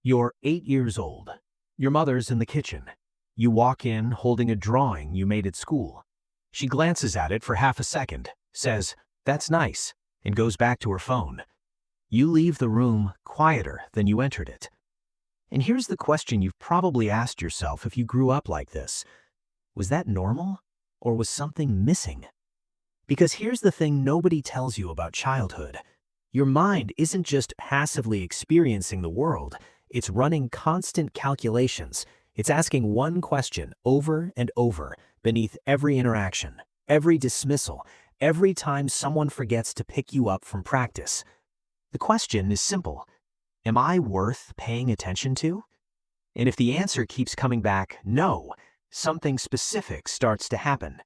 You're 8 years old. Your mother's in the kitchen. You walk in holding a drawing you made at school. She glances at it for half a second, says, "That's nice," and goes back to her phone. You leave the room quieter than you entered it. And here's the question you've probably asked yourself if you grew up like this. Was that normal? Or was something missing? Because here's the thing nobody tells you about childhood. Your mind isn't just passively experiencing the world, it's running constant calculations. It's asking one question over and over beneath every interaction, every dismissal, every time someone forgets to pick you up from practice. The question is simple. Am I worth paying attention to? And if the answer keeps coming back no, something specific starts to happen.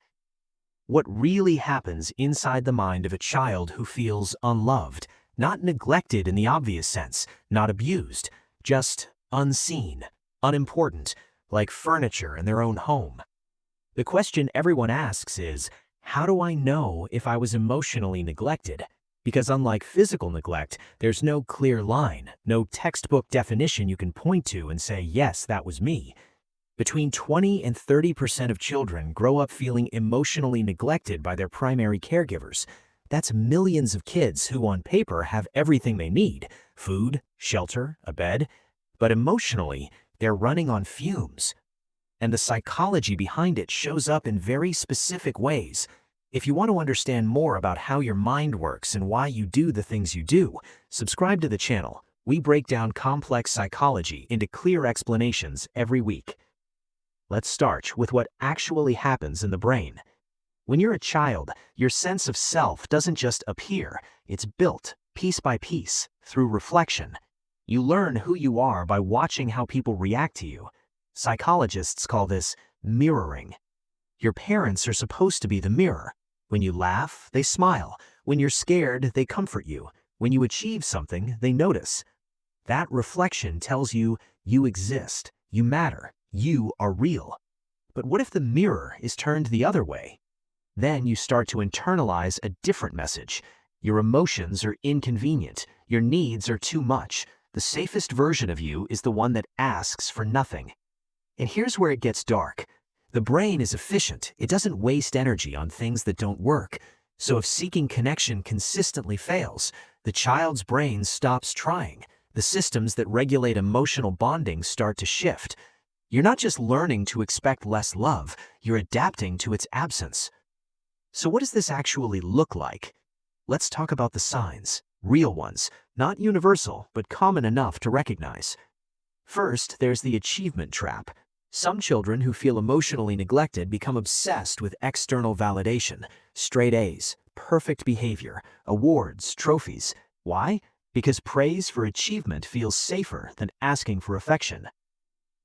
What really happens inside the mind of a child who feels unloved, not neglected in the obvious sense, not abused, just unseen, unimportant, like furniture in their own home. The question everyone asks is, how do I know if I was emotionally neglected? Because unlike physical neglect, there's no clear line, no textbook definition you can point to and say, yes, that was me. Between 20 and 30% of children grow up feeling emotionally neglected by their primary caregivers. That's millions of kids who on paper have everything they need, food, shelter, a bed, but emotionally, they're running on fumes. And the psychology behind it shows up in very specific ways. If you want to understand more about how your mind works and why you do the things you do, subscribe to the channel. We break down complex psychology into clear explanations every week. Let's start with what actually happens in the brain. When you're a child, your sense of self doesn't just appear, it's built, piece by piece, through reflection. You learn who you are by watching how people react to you. Psychologists call this mirroring. Your parents are supposed to be the mirror. When you laugh, they smile. When you're scared, they comfort you. When you achieve something, they notice. That reflection tells you you exist, you matter, you are real. But what if the mirror is turned the other way? Then you start to internalize a different message. Your emotions are inconvenient. Your needs are too much. The safest version of you is the one that asks for nothing. And here's where it gets dark. The brain is efficient. It doesn't waste energy on things that don't work. So if seeking connection consistently fails, the child's brain stops trying. The systems that regulate emotional bonding start to shift. You're not just learning to expect less love, you're adapting to its absence. So what does this actually look like? Let's talk about the signs, real ones, not universal, but common enough to recognize. First, there's the achievement trap. Some children who feel emotionally neglected become obsessed with external validation, straight A's, perfect behavior, awards, trophies. Why? Because praise for achievement feels safer than asking for affection.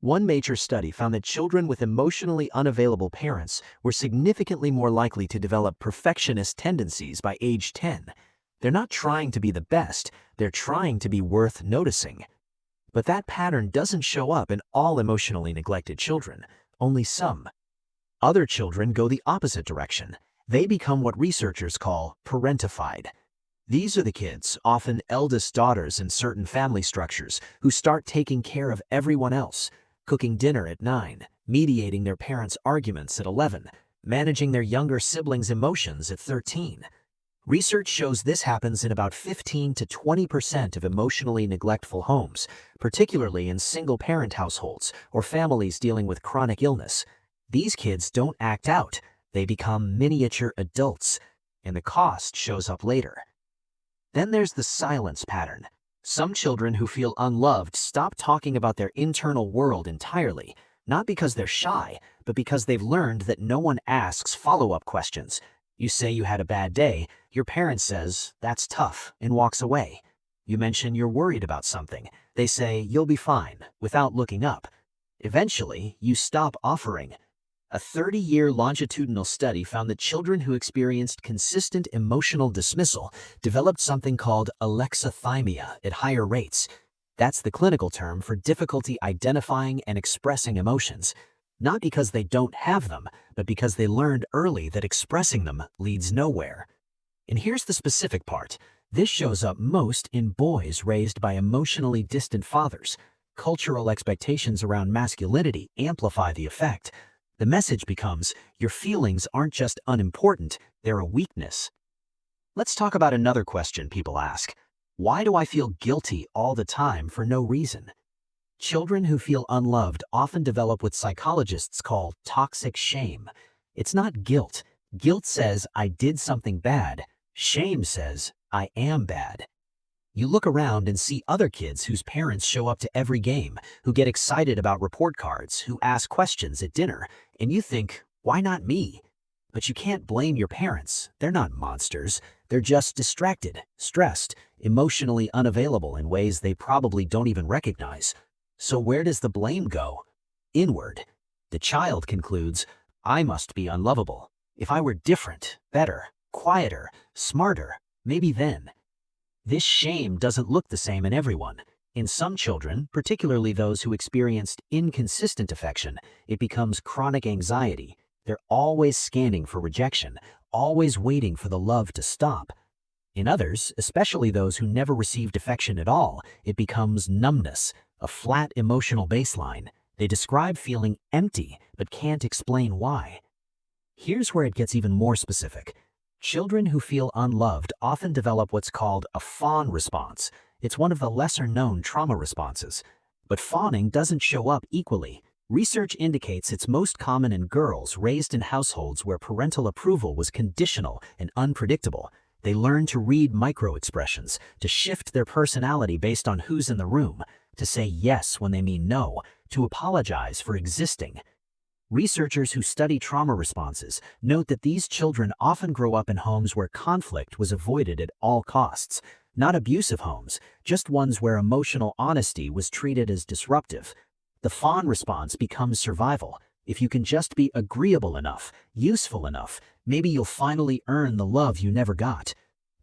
One major study found that children with emotionally unavailable parents were significantly more likely to develop perfectionist tendencies by age 10. They're not trying to be the best, they're trying to be worth noticing. But that pattern doesn't show up in all emotionally neglected children, only some. Other children go the opposite direction. They become what researchers call parentified. These are the kids, often eldest daughters in certain family structures, who start taking care of everyone else. Cooking dinner at 9, mediating their parents' arguments at 11, managing their younger siblings' emotions at 13. Research shows this happens in about 15 to 20% of emotionally neglectful homes, particularly in single-parent households or families dealing with chronic illness. These kids don't act out, they become miniature adults, and the cost shows up later. Then there's the silence pattern. Some children who feel unloved stop talking about their internal world entirely, not because they're shy, but because they've learned that no one asks follow-up questions. You say you had a bad day, your parent says, "That's tough," and walks away. You mention you're worried about something. They say, "You'll be fine," without looking up. Eventually, you stop offering. A 30-year longitudinal study found that children who experienced consistent emotional dismissal developed something called alexithymia at higher rates. That's the clinical term for difficulty identifying and expressing emotions. Not because they don't have them, but because they learned early that expressing them leads nowhere. And here's the specific part. This shows up most in boys raised by emotionally distant fathers. cultural expectations around masculinity amplify the effect. The message becomes, your feelings aren't just unimportant, they're a weakness. Let's talk about another question people ask. Why do I feel guilty all the time for no reason? Children who feel unloved often develop what psychologists call toxic shame. It's not guilt. Guilt says, I did something bad. Shame says, I am bad. You look around and see other kids whose parents show up to every game, who get excited about report cards, who ask questions at dinner, and you think, why not me? But you can't blame your parents. They're not monsters. They're just distracted, stressed, emotionally unavailable in ways they probably don't even recognize. So where does the blame go? Inward. The child concludes, I must be unlovable. If I were different, better, quieter, smarter, maybe then. This shame doesn't look the same in everyone. In some children, particularly those who experienced inconsistent affection, it becomes chronic anxiety. They're always scanning for rejection, always waiting for the love to stop. In others, especially those who never received affection at all, it becomes numbness, a flat emotional baseline. They describe feeling empty, but can't explain why. Here's where it gets even more specific. Children who feel unloved often develop what's called a fawn response. It's one of the lesser-known trauma responses. But fawning doesn't show up equally. Research indicates it's most common in girls raised in households where parental approval was conditional and unpredictable. They learn to read micro-expressions, to shift their personality based on who's in the room, to say yes when they mean no, to apologize for existing. Researchers who study trauma responses note that these children often grow up in homes where conflict was avoided at all costs. Not abusive homes, just ones where emotional honesty was treated as disruptive. The fawn response becomes survival. If you can just be agreeable enough, useful enough, maybe you'll finally earn the love you never got.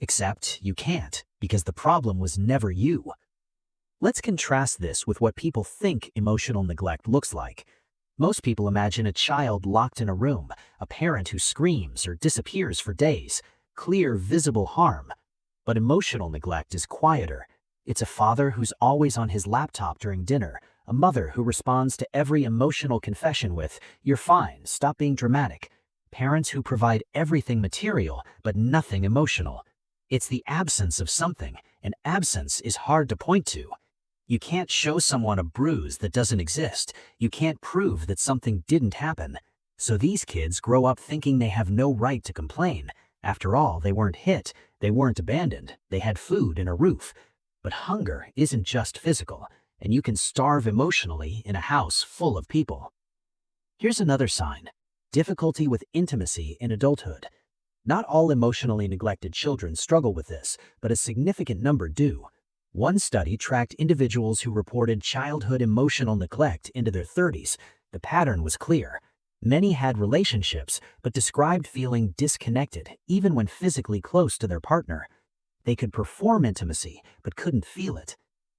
Except you can't, because the problem was never you. Let's contrast this with what people think emotional neglect looks like. Most people imagine a child locked in a room, a parent who screams or disappears for days, clear, visible harm. But emotional neglect is quieter. It's a father who's always on his laptop during dinner, a mother who responds to every emotional confession with, "You're fine, stop being dramatic." Parents who provide everything material, but nothing emotional. It's the absence of something, and absence is hard to point to. You can't show someone a bruise that doesn't exist. You can't prove that something didn't happen. So these kids grow up thinking they have no right to complain. After all, they weren't hit, they weren't abandoned, they had food and a roof. But hunger isn't just physical, and you can starve emotionally in a house full of people. Here's another sign: difficulty with intimacy in adulthood. Not all emotionally neglected children struggle with this, but a significant number do. One study tracked individuals who reported childhood emotional neglect into their 30s. The pattern was clear. Many had relationships, but described feeling disconnected, even when physically close to their partner. They could perform intimacy, but couldn't feel it.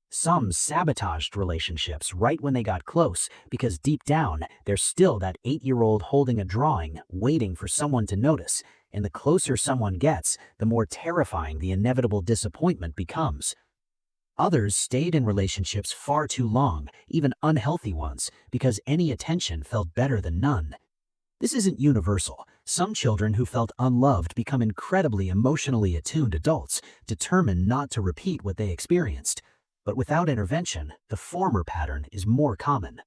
Some sabotaged relationships right when they got close, because deep down, there's still that 8-year-old holding a drawing, waiting for someone to notice. And the closer someone gets, the more terrifying the inevitable disappointment becomes. Others stayed in relationships far too long, even unhealthy ones, because any attention felt better than none. This isn't universal. Some children who felt unloved become incredibly emotionally attuned adults, determined not to repeat what they experienced. But without intervention, the former pattern is more common.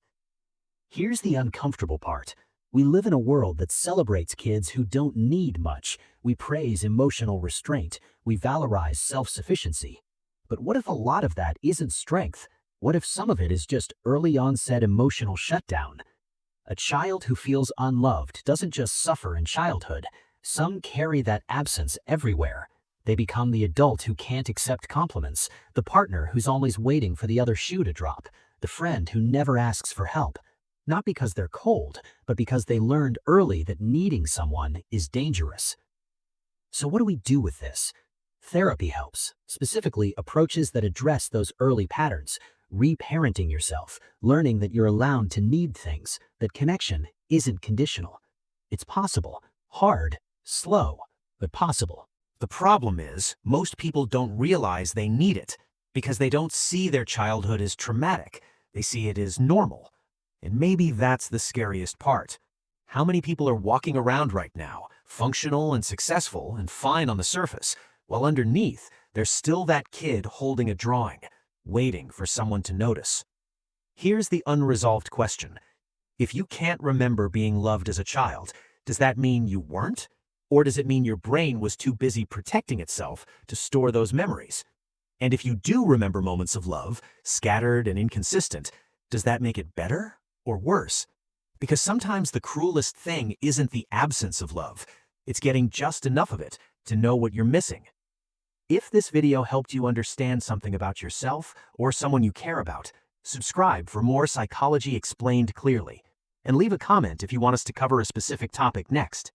Here's the uncomfortable part. We live in a world that celebrates kids who don't need much. We praise emotional restraint. We valorize self-sufficiency. But what if a lot of that isn't strength? What if some of it is just early onset emotional shutdown? A child who feels unloved doesn't just suffer in childhood. Some carry that absence everywhere. They become the adult who can't accept compliments, the partner who's always waiting for the other shoe to drop, the friend who never asks for help. Not because they're cold, but because they learned early that needing someone is dangerous. So what do we do with this? Therapy helps, specifically approaches that address those early patterns, reparenting yourself, learning that you're allowed to need things, that connection isn't conditional. It's possible, hard, slow, but possible. The problem is, most people don't realize they need it, because they don't see their childhood as traumatic. They see it as normal. And maybe that's the scariest part. How many people are walking around right now, functional and successful and fine on the surface, while underneath, there's still that kid holding a drawing, waiting for someone to notice? Here's the unresolved question. If you can't remember being loved as a child, does that mean you weren't? Or does it mean your brain was too busy protecting itself to store those memories? And if you do remember moments of love, scattered and inconsistent, does that make it better or worse? Because sometimes the cruelest thing isn't the absence of love. It's getting just enough of it to know what you're missing. If this video helped you understand something about yourself or someone you care about, subscribe for more psychology explained clearly. And leave a comment if you want us to cover a specific topic next.